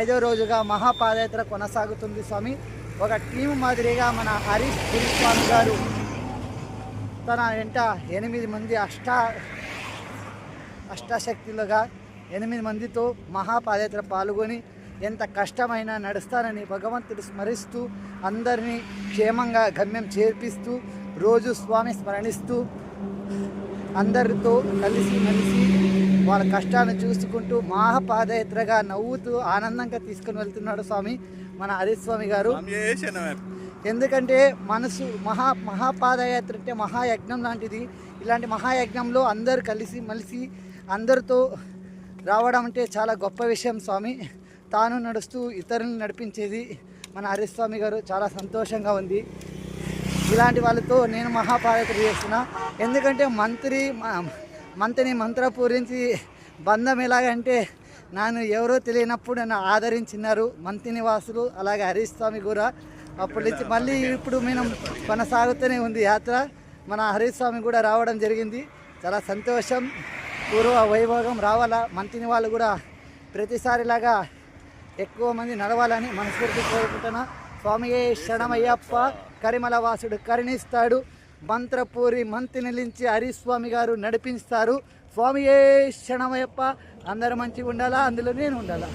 5వ రోజుగా మహాపాదయాత్ర కొనసాగుతుంది స్వామి. ఒక టీం మాదిరిగా మన హరీష్ స్వామి గారు తన వెంట 8 మంది అష్టశక్తులుగా 8 మందితో మహాపాదయాత్ర పాల్గొని ఎంత కష్టమైనా నడుస్తానని భగవంతుడు స్మరిస్తూ అందరినీ క్షేమంగా గమ్యం చేర్పిస్తూ రోజు స్వామి స్మరణిస్తూ అందరితో కలిసి వాళ్ళ కష్టాన్ని చూసుకుంటూ మహాపాదయాత్రగా నవ్వుతూ ఆనందంగా తీసుకుని వెళ్తున్నాడు స్వామి మన హరీష్ స్వామి గారు. ఎందుకంటే మనసు మహాపాదయాత్ర అంటే మహాయజ్ఞం లాంటిది. ఇలాంటి మహాయజ్ఞంలో అందరూ కలిసి మలిసి అందరితో రావడం అంటే చాలా గొప్ప విషయం స్వామి. తాను నడుస్తూ ఇతరులను నడిపించేది మన హరీష్ స్వామి గారు. చాలా సంతోషంగా ఉంది. ఇలాంటి వాళ్ళతో నేను మహాపాదయాత్ర చేస్తున్నా. ఎందుకంటే మంత్రిని మంత్రపూరించి బంధం ఎలాగంటే నన్ను ఎవరో తెలియనప్పుడు నన్ను ఆదరించినారు మంత్రి నివాసులు, అలాగే హరీష్ స్వామి కూడా. అప్పటి నుంచి మళ్ళీ ఇప్పుడు మేము కొనసాగుతూనే ఉంది యాత్ర. మన హరీష్ స్వామి కూడా రావడం జరిగింది. చాలా సంతోషం. పూర్వ వైభోగం రావాలా, మంత్రిని వాళ్ళు కూడా ప్రతిసారిలాగా ఎక్కువ మంది నడవాలని మనస్ఫూర్తి కోరుకుంటున్నా. స్వామియే శరణమయ్యప్ప, కరిమల వాసుడు కరుణిస్తాడు. మంత్రపూరి మంత్రి నిలించి హరీష్ స్వామి గారు నడిపిస్తారు. స్వామియే శరణమయ్యప్ప. అందరూ మంచిగా ఉండాలా, అందులో నేను ఉండాలా.